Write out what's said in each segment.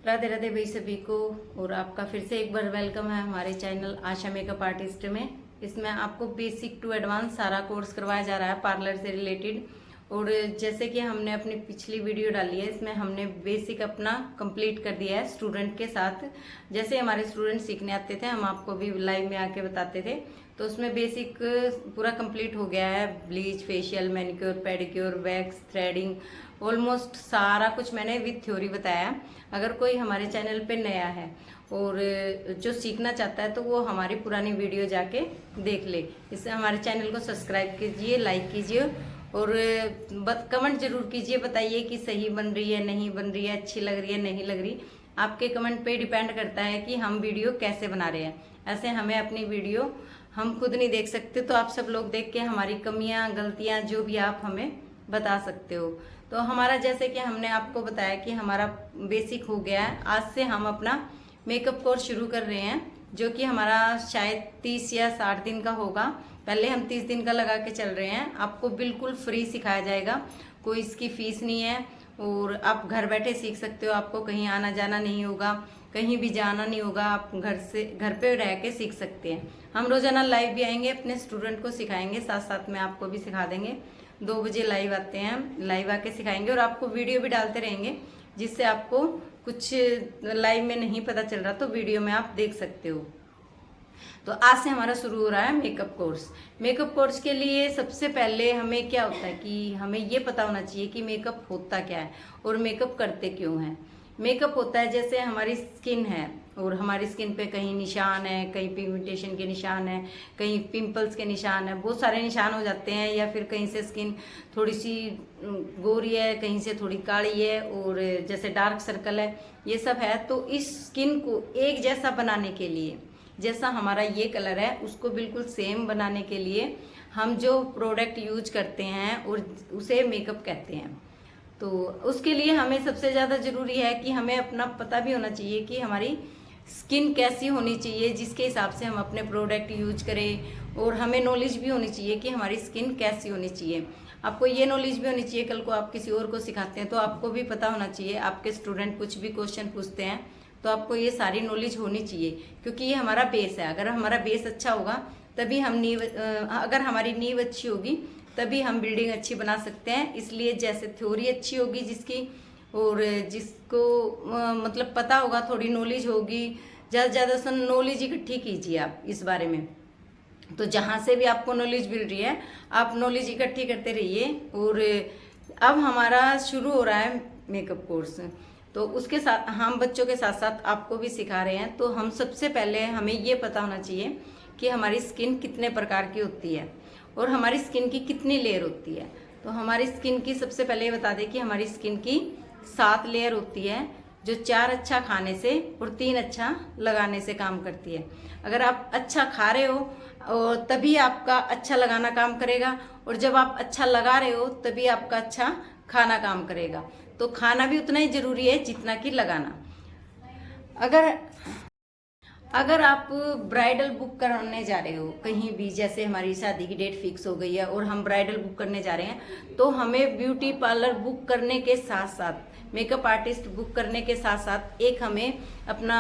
राधे राधे भाई सभी को। और आपका फिर से एक बार वेलकम है हमारे चैनल आशा मेकअप आर्टिस्ट में। इसमें आपको बेसिक टू एडवांस सारा कोर्स करवाया जा रहा है पार्लर से रिलेटेड। और जैसे कि हमने अपनी पिछली वीडियो डाली है, इसमें हमने बेसिक अपना कंप्लीट कर दिया है स्टूडेंट के साथ। जैसे हमारे स्टूडेंट सीखने आते थे, हम आपको भी लाइव में आके बताते थे, तो उसमें बेसिक पूरा कंप्लीट हो गया है। Bleach, facial, manicure, pedicure, wax, threading, almost सारा कुछ मैंने विद थ्योरी बताया। अगर कोई हमारे चैनल पे नया है और जो सीखना चाहता है तो वो हमारी पुरानी वीडियो जाके देख ले। इससे हमारे चैनल को सब्सक्राइब कीजिए, लाइक कीजिए और कमेंट जरूर कीजिए। बताइए कि सही बन रही है, नहीं बन रही है, अच्छी लग रही है, नहीं लग रही। आपके कमेंट पे डिपेंड करता है कि हम वीडियो कैसे बना रहे हैं। ऐसे हमें अपनी वीडियो हम खुद नहीं देख सकते, तो आप सब लोग देख के हमारी कमियां, गलतियां जो भी आप हमें बता सकते हो। तो हमारा जैसे कि हमने आपको बताया कि हमारा बेसिक हो गया है। आज से हम अपना मेकअप कोर्स शुरू कर रहे हैं, जो कि हमारा शायद 30 या 60 दिन का होगा। पहले हम 30 दिन का लगा के चल रहे हैं। आपको बिल्कुल फ्री सिखाया जाएगा, कोई इसकी फीस नहीं है और आप घर बैठे सीख सकते हो। आपको कहीं आना जाना नहीं होगा, कहीं भी जाना नहीं होगा, आप घर पे रह के सीख सकते हैं। हम रोजाना लाइव भी आएंगे, अपने स्टूडेंट को सिखाएंगे, साथ साथ में आपको भी सिखा देंगे। 2 बजे लाइव आते हैं, लाइव आके सिखाएंगे और आपको वीडियो भी डालते रहेंगे, जिससे आपको कुछ लाइव में नहीं पता चल रहा तो वीडियो में आप देख सकते हो। तो आज से हमारा शुरू हो रहा है मेकअप कोर्स। मेकअप कोर्स के लिए सबसे पहले हमें क्या होता है कि हमें ये पता होना चाहिए कि मेकअप होता क्या है और मेकअप करते क्यों हैं। मेकअप होता है जैसे हमारी स्किन है और हमारी स्किन पे कहीं निशान है, कहीं पिगमेंटेशन के निशान है, कहीं पिंपल्स के निशान है, बहुत सारे निशान हो जाते हैं। या फिर कहीं से स्किन थोड़ी सी गोरी है, कहीं से थोड़ी काली है और जैसे डार्क सर्कल है, ये सब है। तो इस स्किन को एक जैसा बनाने के लिए, जैसा हमारा ये कलर है उसको बिल्कुल सेम बनाने के लिए हम जो प्रोडक्ट यूज करते हैं और उसे मेकअप कहते हैं। तो उसके लिए हमें सबसे ज़्यादा ज़रूरी है कि हमें अपना पता भी होना चाहिए कि हमारी स्किन कैसी होनी चाहिए, जिसके हिसाब से हम अपने प्रोडक्ट यूज करें। और हमें नॉलेज भी होनी चाहिए कि हमारी स्किन कैसी होनी चाहिए। आपको ये नॉलेज भी होनी चाहिए, कल को आप किसी और को सिखाते हैं तो आपको भी पता होना चाहिए। आपके स्टूडेंट कुछ भी क्वेश्चन पूछते हैं तो आपको ये सारी नॉलेज होनी चाहिए, क्योंकि ये हमारा बेस है। अगर हमारा बेस अच्छा होगा तभी हम अगर हमारी नींव अच्छी होगी तभी हम बिल्डिंग अच्छी बना सकते हैं। इसलिए जैसे थ्योरी अच्छी होगी जिसकी, और जिसको मतलब पता होगा, थोड़ी नॉलेज होगी, ज़्यादा ज़्यादा से नॉलेज इकट्ठी कीजिए आप इस बारे में। तो जहाँ से भी आपको नॉलेज मिल रही है आप नॉलेज इकट्ठी करते रहिए। और अब हमारा शुरू हो रहा है मेकअप कोर्स, तो उसके साथ हम बच्चों के साथ साथ आपको भी सिखा रहे हैं। तो हम सबसे पहले हमें ये पता होना चाहिए कि हमारी स्किन कितने प्रकार की होती है और हमारी स्किन की कितनी लेयर होती है। तो हमारी स्किन की सबसे पहले ये बता दें कि हमारी स्किन की 7 लेयर होती है, जो 4 अच्छा खाने से और 3 अच्छा लगाने से काम करती है। अगर आप अच्छा खा रहे हो और तभी आपका अच्छा लगाना काम करेगा, और जब आप अच्छा लगा रहे हो तभी आपका अच्छा खाना काम करेगा। तो खाना भी उतना ही जरूरी है जितना कि लगाना। अगर आप ब्राइडल बुक करने जा रहे हो कहीं भी, जैसे हमारी शादी की डेट फिक्स हो गई है और हम ब्राइडल बुक करने जा रहे हैं, तो हमें ब्यूटी पार्लर बुक करने के साथ साथ, मेकअप आर्टिस्ट बुक करने के साथ साथ, एक हमें अपना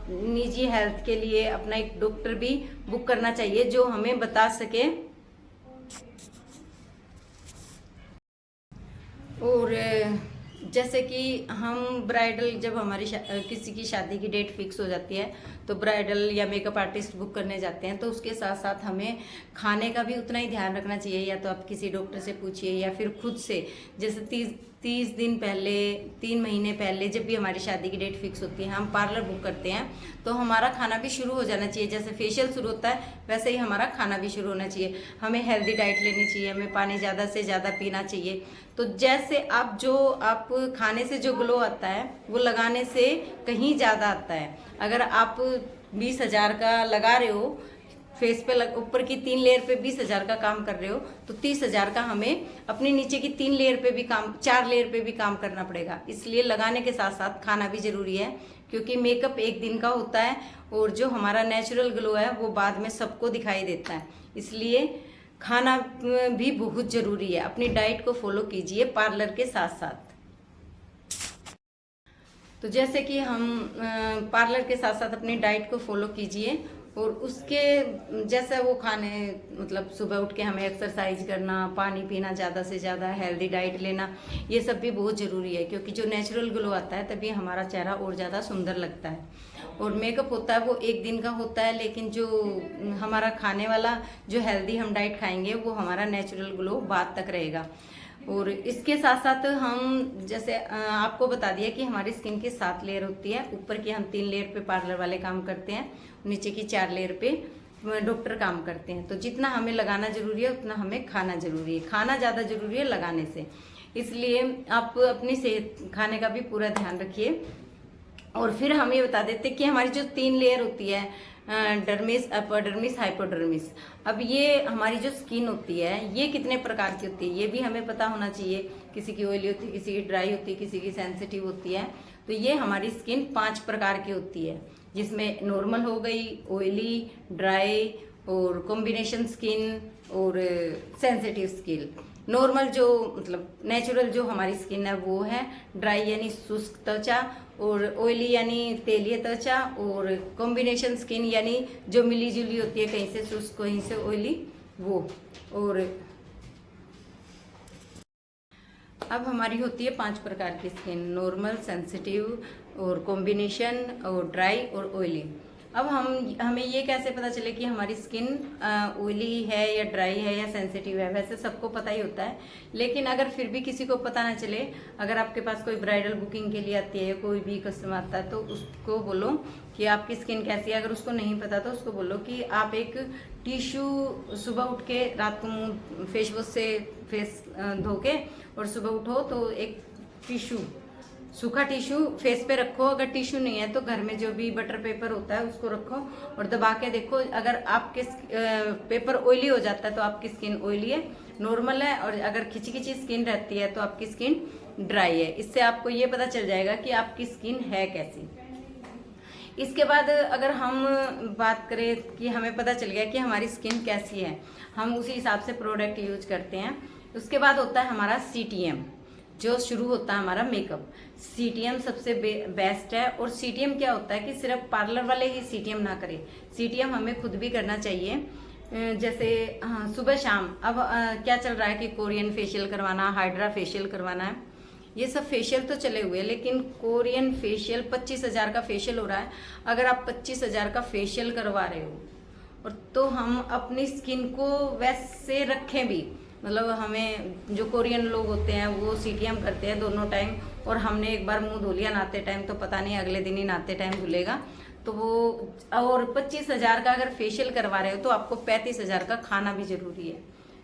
निजी हेल्थ के लिए अपना एक डॉक्टर भी बुक करना चाहिए, जो हमें बता सके। और जैसे कि हम ब्राइडल, जब हमारी किसी की शादी की डेट फिक्स हो जाती है तो ब्राइडल या मेकअप आर्टिस्ट बुक करने जाते हैं, तो उसके साथ साथ हमें खाने का भी उतना ही ध्यान रखना चाहिए। या तो आप किसी डॉक्टर से पूछिए या फिर खुद से। जैसे 30 दिन पहले, 3 महीने पहले, जब भी हमारी शादी की डेट फिक्स होती है, हम पार्लर बुक करते हैं, तो हमारा खाना भी शुरू हो जाना चाहिए। जैसे फेशियल शुरू होता है वैसे ही हमारा खाना भी शुरू होना चाहिए। हमें हेल्दी डाइट लेनी चाहिए, हमें पानी ज़्यादा से ज़्यादा पीना चाहिए। तो जैसे आप खाने से जो ग्लो आता है वो लगाने से कहीं ज़्यादा आता है। अगर आप 20,000 का लगा रहे हो फेस पे, ऊपर की 3 लेयर पे 20,000 का काम कर रहे हो, तो 30,000 का हमें अपनी नीचे की 3 लेयर पे भी काम, 4 लेयर पे भी काम करना पड़ेगा। इसलिए लगाने के साथ साथ खाना भी जरूरी है, क्योंकि मेकअप एक दिन का होता है और जो हमारा नेचुरल ग्लो है वो बाद में सबको दिखाई देता है। इसलिए खाना भी बहुत जरूरी है। अपनी डाइट को फॉलो कीजिए पार्लर के साथ साथ। तो जैसे कि हम पार्लर के साथ साथ अपनी डाइट को फॉलो कीजिए, और उसके जैसे वो खाने, मतलब सुबह उठ के हमें एक्सरसाइज करना, पानी पीना ज़्यादा से ज़्यादा, हेल्दी डाइट लेना, ये सब भी बहुत ज़रूरी है, क्योंकि जो नेचुरल ग्लो आता है तभी हमारा चेहरा और ज़्यादा सुंदर लगता है। और मेकअप होता है वो एक दिन का होता है, लेकिन जो हमारा खाने वाला जो हेल्दी हम डाइट खाएंगे वो हमारा नेचुरल ग्लो बाद तक रहेगा। और इसके साथ साथ हम जैसे आपको बता दिया कि हमारी स्किन की 7 लेयर होती है। ऊपर की हम 3 लेयर पे पार्लर वाले काम करते हैं, नीचे की 4 लेयर पे डॉक्टर काम करते हैं। तो जितना हमें लगाना जरूरी है उतना हमें खाना जरूरी है, खाना ज़्यादा जरूरी है लगाने से। इसलिए आप अपनी सेहत, खाने का भी पूरा ध्यान रखिए। और फिर हम ये बता देते कि हमारी जो 3 लेयर होती है, डर्मिस, एपिडर्मिस, हाइपोडर्मिस। अब ये हमारी जो स्किन होती है ये कितने प्रकार की होती है ये भी हमें पता होना चाहिए। किसी की ऑयली होती है, किसी की ड्राई होती है, किसी की सेंसिटिव होती है। तो ये हमारी स्किन 5 प्रकार की होती है, जिसमें नॉर्मल हो गई, ऑयली, ड्राई और कॉम्बिनेशन स्किन और सेंसिटिव स्किन। नॉर्मल जो मतलब नेचुरल जो हमारी स्किन है वो है ड्राई यानी शुष्क त्वचा, और ऑयली यानी तेलीय त्वचा, और कॉम्बिनेशन स्किन यानी जो मिली जुली होती है, कहीं से शुष्क कहीं से ऑयली, वो। और अब हमारी होती है 5 प्रकार की स्किन, नॉर्मल, सेंसिटिव और कॉम्बिनेशन और ड्राई और ऑयली। अब हमें ये कैसे पता चले कि हमारी स्किन ऑयली है या ड्राई है या सेंसिटिव है? वैसे सबको पता ही होता है, लेकिन अगर फिर भी किसी को पता ना चले, अगर आपके पास कोई ब्राइडल बुकिंग के लिए आती है, कोई भी कस्टमर आता है, तो उसको बोलो कि आपकी स्किन कैसी है। अगर उसको नहीं पता तो उसको बोलो कि आप एक टिश्यू सुबह उठ के, रात को मुँह फेस वॉश से फेस धो के और सुबह उठो तो एक टिश्यू, सूखा टिश्यू फेस पे रखो। अगर टिश्यू नहीं है तो घर में जो भी बटर पेपर होता है उसको रखो और दबा के देखो। अगर आपके पेपर ऑयली हो जाता है तो आपकी स्किन ऑयली है, नॉर्मल है। और अगर खिंची खिंची स्किन रहती है तो आपकी स्किन ड्राई है। इससे आपको ये पता चल जाएगा कि आपकी स्किन है कैसी। इसके बाद अगर हम बात करें कि हमें पता चल गया कि हमारी स्किन कैसी है, हम उसी हिसाब से प्रोडक्ट यूज करते हैं। उसके बाद होता है हमारा CTM, जो शुरू होता है हमारा मेकअप। CTM सबसे बेस्ट है। और CTM क्या होता है कि सिर्फ पार्लर वाले ही CTM ना करें, CTM हमें खुद भी करना चाहिए। जैसे सुबह शाम अब क्या चल रहा है कि कोरियन फेशियल करवाना, हाइड्रा फेशियल करवाना है, ये सब फेशियल तो चले हुए, लेकिन कोरियन फेशियल 25,000 का फेशियल हो रहा है। अगर आप 25,000 का फेशियल करवा रहे हो और तो हम अपनी स्किन को वैसे रखें भी, मतलब हमें जो कोरियन लोग होते हैं वो CTM करते हैं दोनों टाइम, और हमने एक बार मुंह धो लिया नहाते टाइम तो पता नहीं अगले दिन ही नहाते टाइम धुलेगा। तो वो, और 25,000 का अगर फेशियल करवा रहे हो तो आपको 35,000 का खाना भी जरूरी है,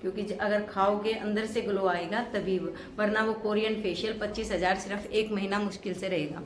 क्योंकि अगर खाओगे अंदर से ग्लो आएगा तभी, वरना वो कोरियन फेशियल 25,000 सिर्फ 1 महीना मुश्किल से रहेगा।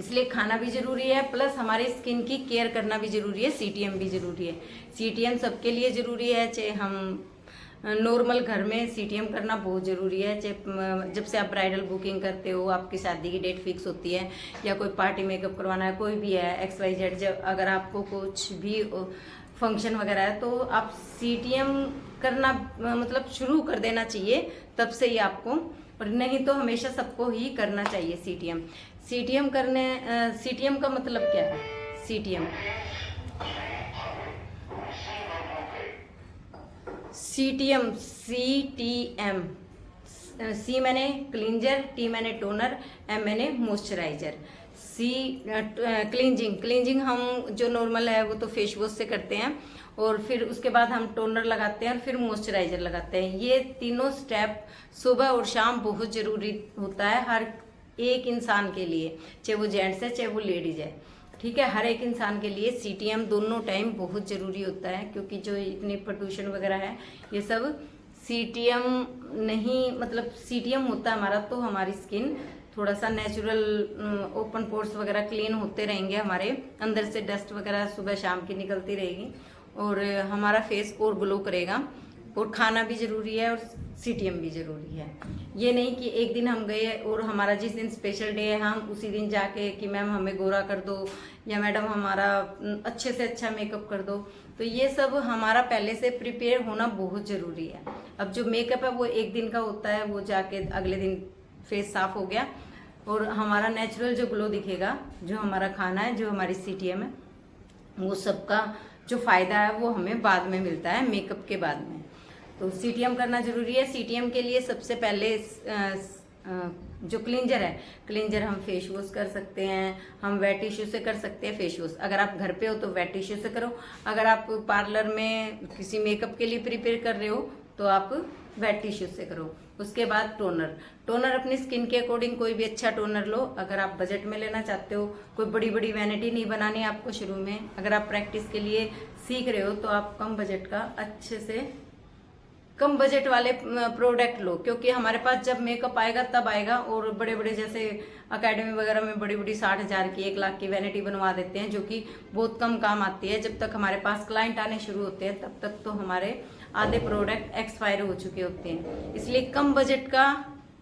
इसलिए खाना भी जरूरी है, प्लस हमारी स्किन की केयर करना भी जरूरी है, CTM भी जरूरी है। CTM सबके लिए जरूरी है, चाहे हम नॉर्मल घर में CTM करना बहुत ज़रूरी है। जब से आप ब्राइडल बुकिंग करते हो, आपकी शादी की डेट फिक्स होती है या कोई पार्टी मेकअप करवाना है, कोई भी है XYZ, जब अगर आपको कुछ भी फंक्शन वगैरह है तो आप CTM करना मतलब शुरू कर देना चाहिए तब से ही आपको, और नहीं तो हमेशा सबको ही करना चाहिए CTM। CTM का मतलब क्या है? CTM C मैंने क्लींजर, T मैंने टोनर, M मैंने मॉइस्चराइजर। क्लींजिंग हम जो नॉर्मल है वो तो फेस वॉश से करते हैं, और फिर उसके बाद हम टोनर लगाते हैं और फिर मॉइस्चराइजर लगाते हैं। ये तीनों स्टेप सुबह और शाम बहुत जरूरी होता है हर एक इंसान के लिए, चाहे वो जेंट्स है चाहे वो लेडीज है, ठीक है। हर एक इंसान के लिए CTM दोनों टाइम बहुत ज़रूरी होता है, क्योंकि जो इतनी पोल्यूशन वगैरह है ये सब CTM नहीं, मतलब CTM होता है हमारा तो हमारी स्किन थोड़ा सा नेचुरल, ओपन पोर्स वगैरह क्लीन होते रहेंगे, हमारे अंदर से डस्ट वगैरह सुबह शाम की निकलती रहेगी और हमारा फेस और ग्लो करेगा। और खाना भी ज़रूरी है और CTM भी ज़रूरी है। ये नहीं कि एक दिन हम गए और हमारा जिस दिन स्पेशल डे है हम उसी दिन जाके कि मैम हमें गोरा कर दो या मैडम हमारा अच्छे से अच्छा मेकअप कर दो। तो ये सब हमारा पहले से प्रिपेयर होना बहुत ज़रूरी है। अब जो मेकअप है वो एक दिन का होता है, वो जाके अगले दिन फेस साफ हो गया और हमारा नेचुरल जो ग्लो दिखेगा, जो हमारा खाना है, जो हमारी सीटीएम है, वो सबका जो फ़ायदा है वो हमें बाद में मिलता है, मेकअप के बाद में। तो सीटीएम करना ज़रूरी है। सीटीएम के लिए सबसे पहले जो क्लींजर है, क्लींजर हम फेस वॉश कर सकते हैं, हम वेट टिश्यू से कर सकते हैं फेस वॉश। अगर आप घर पे हो तो वेट टिश्यू से करो, अगर आप पार्लर में किसी मेकअप के लिए प्रिपेयर कर रहे हो तो आप वेट टिश्यू से करो। उसके बाद टोनर, टोनर अपनी स्किन के अकॉर्डिंग कोई भी अच्छा टोनर लो। अगर आप बजट में लेना चाहते हो, कोई बड़ी बड़ी वैनिटी नहीं बनानी आपको शुरू में, अगर आप प्रैक्टिस के लिए सीख रहे हो तो आप कम बजट का, अच्छे से कम बजट वाले प्रोडक्ट लो, क्योंकि हमारे पास जब मेकअप आएगा तब आएगा। और बड़े बड़े जैसे अकेडमी वगैरह में बड़ी बड़ी 60,000 की, 1 लाख की वैनिटी बनवा देते हैं, जो कि बहुत कम काम आती है। जब तक हमारे पास क्लाइंट आने शुरू होते हैं तब तक तो हमारे आधे प्रोडक्ट एक्सपायर हो चुके होते हैं। इसलिए कम बजट का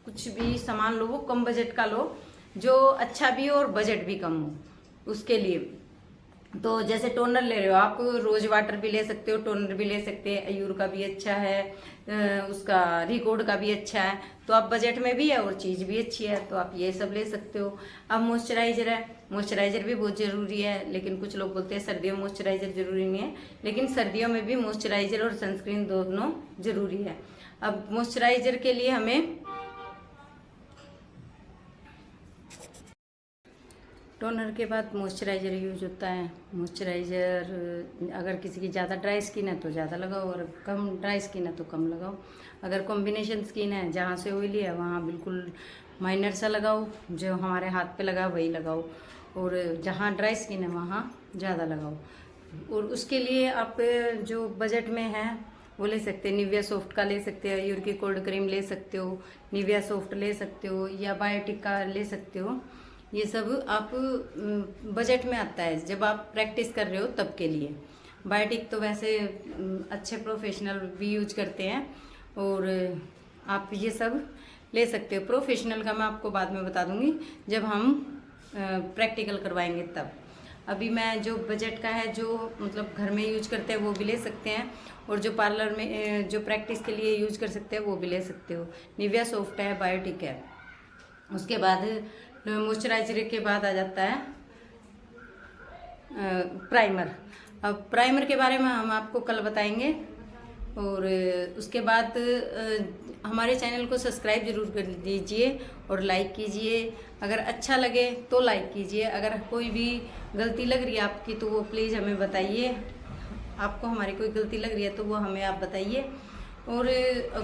कुछ भी सामान लो, वो कम बजट का लो जो अच्छा भी हो और बजट भी कम हो उसके लिए। तो जैसे टोनर ले रहे हो आप, रोज वाटर भी ले सकते हो, टोनर भी ले सकते हैं, अयूर का भी अच्छा है, उसका रिकॉर्ड का भी अच्छा है। तो आप बजट में भी है और चीज़ भी अच्छी है, तो आप ये सब ले सकते हो। अब मॉइस्चराइजर है, मॉइस्चराइजर भी बहुत ज़रूरी है, लेकिन कुछ लोग बोलते हैं सर्दियों में मॉइस्चराइजर ज़रूरी नहीं है, लेकिन सर्दियों में भी मॉइस्चराइजर और सनस्क्रीन दोनों ज़रूरी है। अब मॉइस्चराइजर के लिए हमें टोनर के बाद मॉइस्चराइज़र यूज होता है। मॉइस्चराइज़र अगर किसी की ज़्यादा ड्राई स्किन है तो ज़्यादा लगाओ, और कम ड्राई स्किन है तो कम लगाओ। अगर कॉम्बिनेशन स्किन है, जहाँ से ऑयली है वहाँ बिल्कुल माइनर सा लगाओ, जो हमारे हाथ पे लगा वही लगाओ, और जहाँ ड्राई स्किन है वहाँ ज़्यादा लगाओ। और उसके लिए आप जो बजट में है वो ले सकते हैं, निविया सॉफ्ट का ले सकते हो, यूर की कोल्ड क्रीम ले सकते हो, निविया सॉफ्ट ले सकते हो, या बायोटिक का ले सकते हो। ये सब आप बजट में आता है जब आप प्रैक्टिस कर रहे हो तब के लिए। बायोटिक तो वैसे अच्छे प्रोफेशनल भी यूज करते हैं, और आप ये सब ले सकते हो। प्रोफेशनल का मैं आपको बाद में बता दूंगी जब हम प्रैक्टिकल करवाएंगे तब। अभी मैं जो बजट का है, जो मतलब घर में यूज करते हैं वो भी ले सकते हैं, और जो पार्लर में जो प्रैक्टिस के लिए यूज कर सकते हैं वो भी ले सकते हो। निविया सॉफ्ट है, बायोटिक है। उसके बाद मॉइस्चराइजर के बाद आ जाता है प्राइमर। अब प्राइमर के बारे में हम आपको कल बताएंगे। और उसके बाद हमारे चैनल को सब्सक्राइब जरूर कर दीजिए और लाइक कीजिए। अगर अच्छा लगे तो लाइक कीजिए, अगर कोई भी गलती लग रही है आपकी तो वो प्लीज़ हमें बताइए। आपको हमारी कोई गलती लग रही है तो वो हमें आप बताइए। और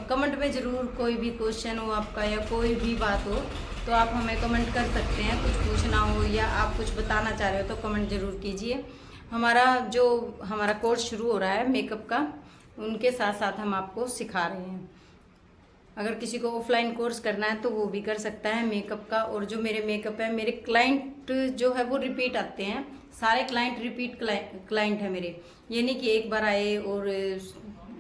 कमेंट में ज़रूर कोई भी क्वेश्चन हो आपका या कोई भी बात हो तो आप हमें कमेंट कर सकते हैं। कुछ पूछना हो या आप कुछ बताना चाह रहे हो तो कमेंट ज़रूर कीजिए। हमारा कोर्स शुरू हो रहा है मेकअप का, उनके साथ साथ हम आपको सिखा रहे हैं। अगर किसी को ऑफलाइन कोर्स करना है तो वो भी कर सकता है मेकअप का। और जो मेरे मेकअप है, मेरे क्लाइंट जो है वो रिपीट आते हैं, सारे क्लाइंट रिपीट क्लाइंट है मेरे। ये नहीं कि एक बार आए और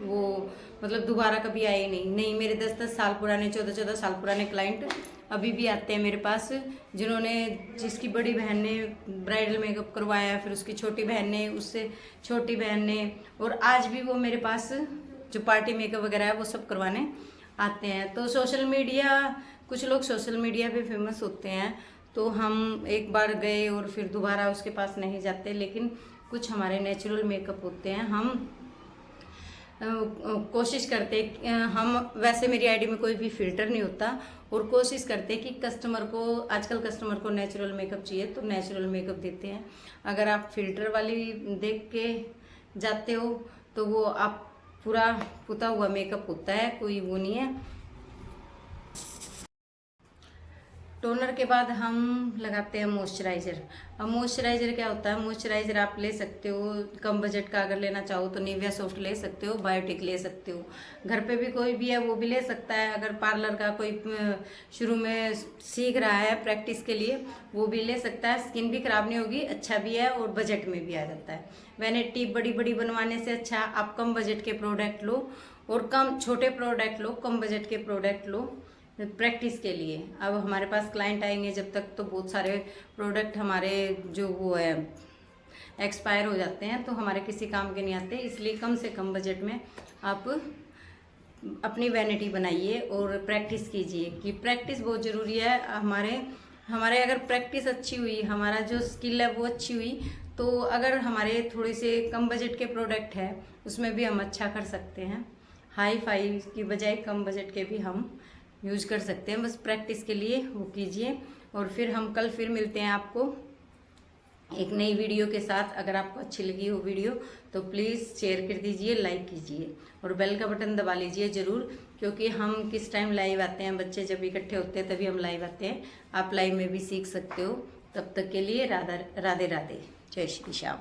वो मतलब दोबारा कभी आए नहीं। मेरे 10-10 साल पुराने, 14-14 साल पुराने क्लाइंट अभी भी आते हैं मेरे पास, जिसकी बड़ी बहन ने ब्राइडल मेकअप करवाया, फिर उसकी छोटी बहन ने, उससे छोटी बहन ने, और आज भी वो मेरे पास जो पार्टी मेकअप वगैरह है वो सब करवाने आते हैं। तो सोशल मीडिया, कुछ लोग सोशल मीडिया पे फेमस होते हैं, तो हम एक बार गए और फिर दोबारा उसके पास नहीं जाते। लेकिन कुछ हमारे नेचुरल मेकअप होते हैं, हम कोशिश करते, हम वैसे मेरी आईडी में कोई भी फिल्टर नहीं होता, और कोशिश करते कि कस्टमर को, आजकल कस्टमर को नेचुरल मेकअप चाहिए तो नेचुरल मेकअप देते हैं। अगर आप फिल्टर वाली देख के जाते हो तो वो आप पूरा पुता हुआ मेकअप होता है, कोई वो नहीं है। टोनर के बाद हम लगाते हैं मॉइस्चराइज़र। अब मॉइस्चराइज़र क्या होता है, मॉइस्चराइज़र आप ले सकते हो कम बजट का, अगर लेना चाहो तो निविया सॉफ्ट ले सकते हो, बायोटिक ले सकते हो। घर पे भी कोई भी है वो भी ले सकता है। अगर पार्लर का कोई शुरू में सीख रहा है प्रैक्टिस के लिए वो भी ले सकता है। स्किन भी खराब नहीं होगी, अच्छा भी है और बजट में भी आ जाता है। वैनिटी बड़ी बड़ी बनवाने से अच्छा आप कम बजट के प्रोडक्ट लो, और कम छोटे प्रोडक्ट लो, कम बजट के प्रोडक्ट लो प्रैक्टिस के लिए। अब हमारे पास क्लाइंट आएंगे जब तक तो बहुत सारे प्रोडक्ट हमारे जो वो है एक्सपायर हो जाते हैं, तो हमारे किसी काम के नहीं आते। इसलिए कम से कम बजट में आप अपनी वैनिटी बनाइए और प्रैक्टिस कीजिए, कि प्रैक्टिस बहुत ज़रूरी है। हमारे हमारे अगर प्रैक्टिस अच्छी हुई, हमारा जो स्किल है वो अच्छी हुई, तो अगर हमारे थोड़े से कम बजट के प्रोडक्ट है उसमें भी हम अच्छा कर सकते हैं। हाई फाई की बजाय कम बजट के भी हम यूज कर सकते हैं। बस प्रैक्टिस के लिए वो कीजिए। और फिर हम कल फिर मिलते हैं आपको एक नई वीडियो के साथ। अगर आपको अच्छी लगी हो वीडियो तो प्लीज़ शेयर कर दीजिए, लाइक कीजिए और बेल का बटन दबा लीजिए ज़रूर, क्योंकि हम किस टाइम लाइव आते हैं, बच्चे जब इकट्ठे होते हैं तभी हम लाइव आते हैं। आप लाइव में भी सीख सकते हो। तब तक के लिए राधे राधे, जय श्री श्याम।